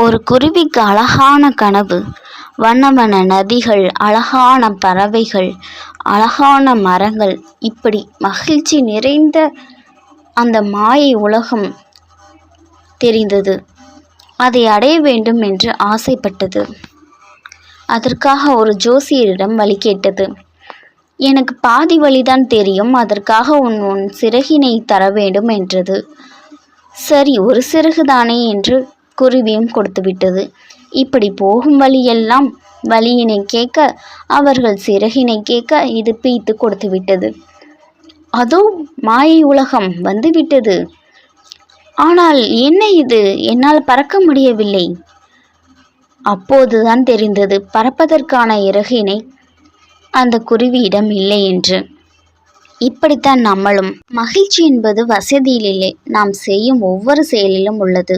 ஒரு குருவிக்கு அழகான கனவு. வண்ண வண்ண நதிகள், அழகான பறவைகள், அழகான மரங்கள், இப்படி மகிழ்ச்சி நிறைந்த அந்த மாயை உலகம் தெரிந்தது. அதை அடைய வேண்டும் என்று ஆசைப்பட்டது. அதற்காக ஒரு ஜோசியரிடம் வழி கேட்டது. எனக்கு பாதி வழிதான் தெரியும், அதற்காக உன் சிறகினை தர வேண்டும் என்றது. சரி, ஒரு சிறகுதானே என்று குருவியும் கொடுத்துவிட்டது. இப்படி போகும் வழியெல்லாம் வழியினை கேட்க, அவர்கள் சிறகினை கேட்க, இது பீத்து கொடுத்து விட்டது. அதோ மாயை உலகம் வந்துவிட்டது. ஆனால் என்ன இது, என்னால் பறக்க முடியவில்லை. அப்போதுதான் தெரிந்தது பறப்பதற்கான இறகினை அந்த குருவியிடம் இல்லை என்று. இப்படித்தான் நம்மளும். மகிழ்ச்சி என்பது வசதியில் இல்லை, நாம் செய்யும் ஒவ்வொரு செயலிலும் உள்ளது.